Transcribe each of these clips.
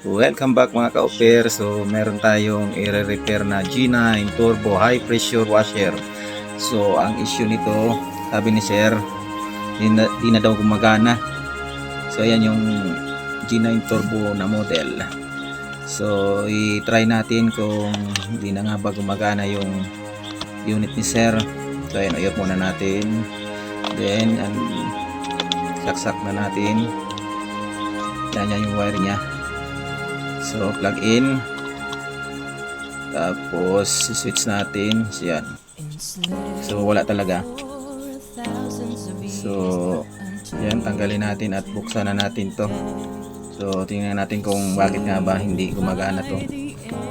Welcome back mga ka-offer. So meron tayong i-repair na G9 Turbo High Pressure Washer. So ang issue nito, sabi ni Sir, di na daw gumagana. So ayan yung G9 Turbo na model. So i-try natin kung hindi na nga ba gumagana yung unit ni Sir. So ayan, i-off muna natin. Then saksak na natin. Yan yung wire niya. So plug in, tapos switch natin. Yan. So wala talaga. So yan, tanggalin natin at buksan na natin to. So tingnan natin kung bakit nga ba hindi gumagana to.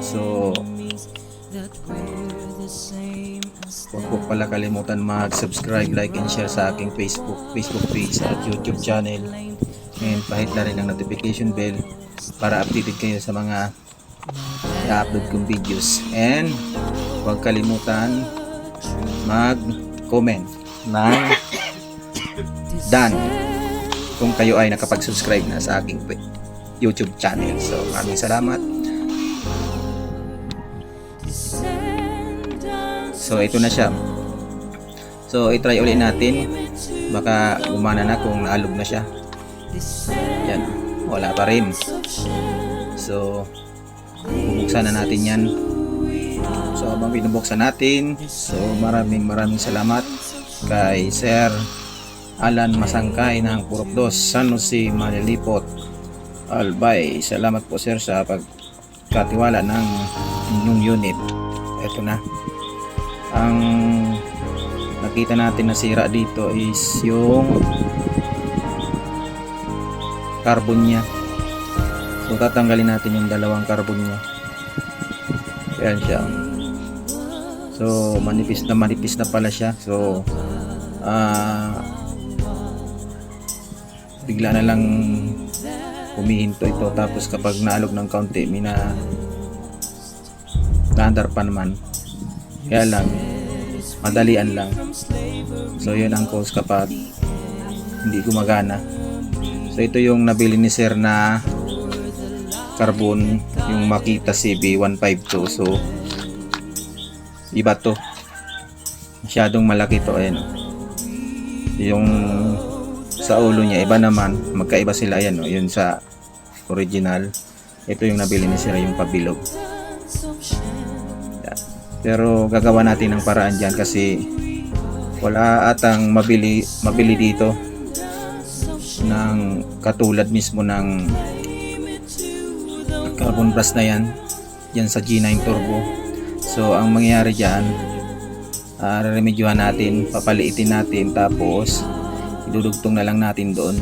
So huwag po pala kalimutan mag-subscribe, like and share sa aking Facebook page at YouTube channel. And pahit na rin ang notification bell para updated kayo sa mga i-upload kong videos. And huwag kalimutan mag-comment ng done kung kayo ay nakapag-subscribe na sa aking YouTube channel. So maraming salamat. So ito na siya. So i-try ulit natin, baka gumana na kung naalog na siya. Yan, wala pa rin. So bubuksan na natin yan. So habang binubuksan natin, so maraming salamat kay Sir Alan Masangkay ng Purok 2, San Jose, Malilipot, Albay. Salamat po Sir sa pagkatiwala ng inyong unit. Ito na. Ang nakita natin na sira dito is yung carbon niya. So tatanggalin natin yung dalawang carbon niya. Ayan siya. So manipis na pala siya. So bigla na lang humihinto ito, tapos kapag naalog ng kaunti naandar pa naman. Kaya lang madalian lang. So yun ang cause kapag hindi gumagana. So ito yung nabili ni Sir na carbon, yung Makita CB152. So iba to, masyadong malaki to. Ayan, yung sa ulo niya iba naman, magkaiba sila. Ayan, yun sa original. Ito yung nabili ni Sir, yung pabilog. Yan. Pero gagawa natin ng paraan dyan kasi wala atang mabili dito ng katulad mismo ng carbon brush na yan sa G9 Turbo. So ang mangyayari dyan, remedyohan natin, papaliitin natin, tapos idudugtong na lang natin doon.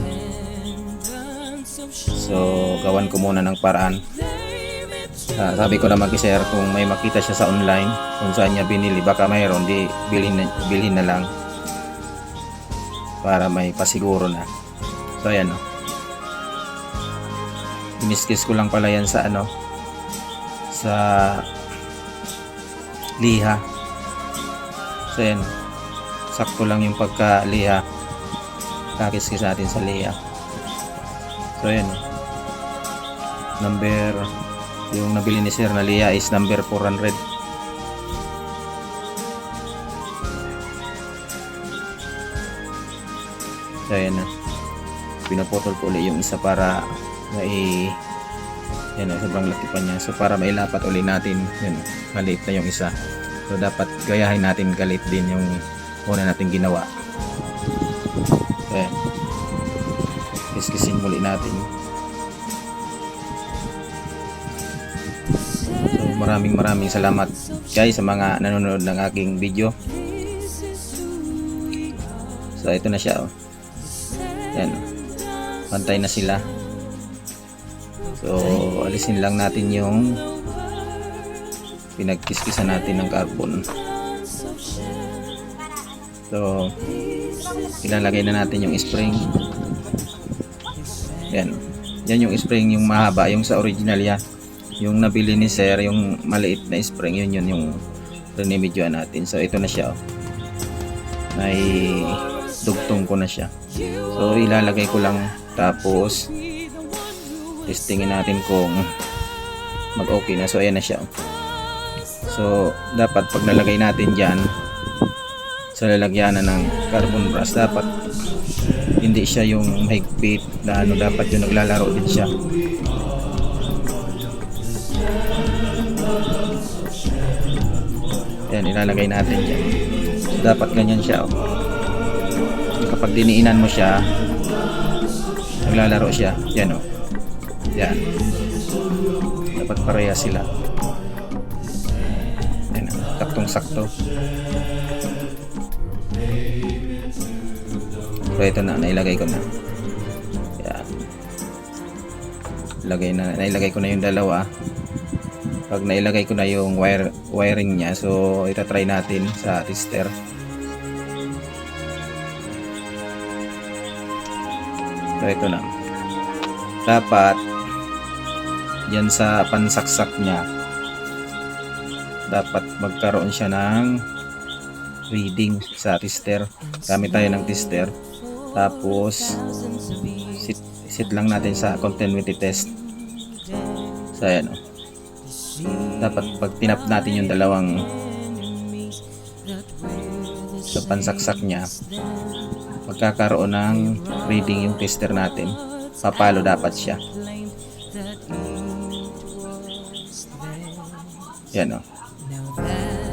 So gawan ko muna ng paraan. Sabi ko naman kay Sir, kung may makita siya sa online kung saan niya binili, baka mayroon, di bilhin na lang para may pasiguro na. So ayan, no, iniskis ko lang pala yan sa sa liha. So ayan, sakto lang yung pagka-liha, kakiskis natin sa liha. So ayan, yung nabili ni Sir na liha is number 400. So ayan na, pinaputol ko ulit yung isa para sobrang laki pa niya. So para mailapat ulit natin, yun, maliit na yung isa. So dapat gayahin natin galit din yung una natin ginawa. Okay, kiskisin muli natin. So maraming salamat guys sa mga nanonood ng aking video. So ito na siya, oh. Yan, pantay na sila. So alisin lang natin yung pinagkiskisan natin ng carbon. So ilalagay na natin yung spring. Yan yung spring, yung mahaba, yung sa original yan. Yung nabili ni Sir, yung maliit na spring, yun yung remedyohan natin. So ito na siya, oh. May dugtong ko na siya. So ilalagay ko lang, tapos testingin natin kung mag-okay na. So ayan na siya. So dapat pag nalagay natin dyan sa lalagyanan ng carbon brush, dapat hindi siya yung mahigpit na ano, dapat yung naglalaro din siya. Ayan, ilalagay natin dyan. So dapat ganyan siya. Kapag diniinan mo siya, naglalaro siya. Yan o. Yan. Dapat pareha sila. Yan, saktong sakto. So ito na, nailagay ko na. Yan. Nailagay ko na yung dalawa. Pag nailagay ko na yung wiring niya, so itatry natin sa tester. So ito na. Dapat yan sa pansaksak niya, dapat magkaroon siya ng reading sa tester. Gamit tayo ng tester. Tapos sit lang natin sa continuity test. So ayan o. Dapat pag tinap natin yung dalawang sa pansaksak niya, magkakaroon ng reading yung tester natin. Papalo dapat siya. Yan o.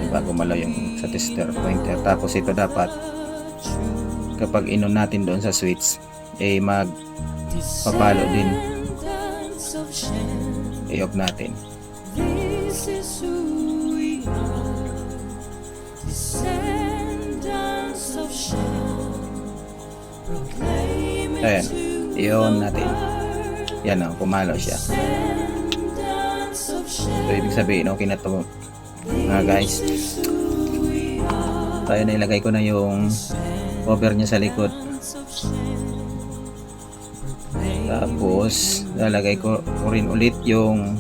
Diba, gumalaw yung sa tester pointer. Tapos ito dapat kapag inon natin doon sa switch, eh magpapalo din. I-off natin. Ayan, i-on natin. Yan o, pumalo siya. So ibig sabihin, okay na to mga guys. Tayo na, ilagay ko na yung cover niya sa likod. Tapos lalagay ko rin ulit yung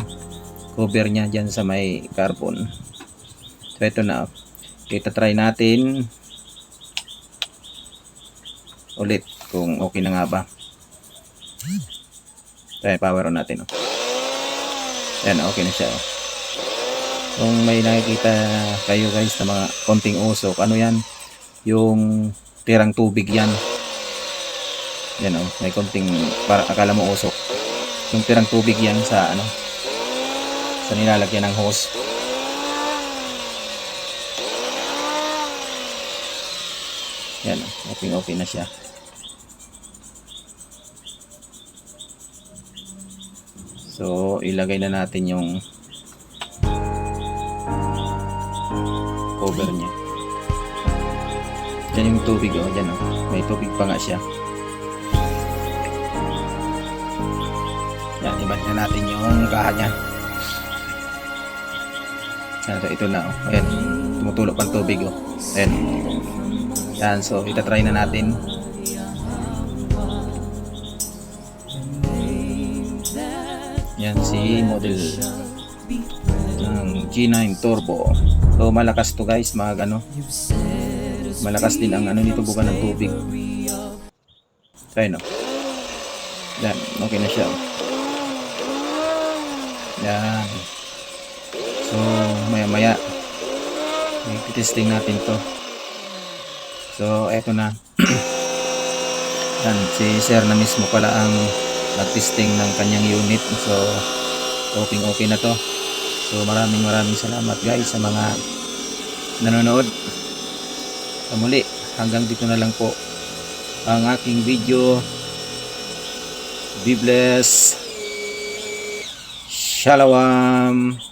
cover niya dyan sa may carbon. So ito na, kita try natin ulit kung okay na nga ba. Tayo, power on natin. Yan, okay na siya. Kung may nakikita kayo guys na mga konting usok, ano yan? Yung tirang tubig yan. Yan o, may konting, para akala mo usok. Yung tirang tubig yan sa ano, sa nilalagyan ng hose. Yan, okay na siya. So ilagay na natin yung cover niya. Diyan yung tubig o, diyan o. May tubig pa nga siya. Yan, ibalik na natin yung kaha niya. Ito na o. Ayan, tumutulog pang tubig o. Ayan. Yan, so itatry na natin. Yan si model ng G9 Turbo. So malakas to guys, malakas din ang ano nito, buka ng tubig. So ayun o. Yan, okay na siya. Yan. So maya i-testing natin to. So eto na. Yan, si sir na mismo pala ang nag-testing ng kanyang unit. So okay na to. So maraming salamat guys sa mga nanonood. Muli, hanggang dito na lang po ang aking video. Be blessed. Shalom.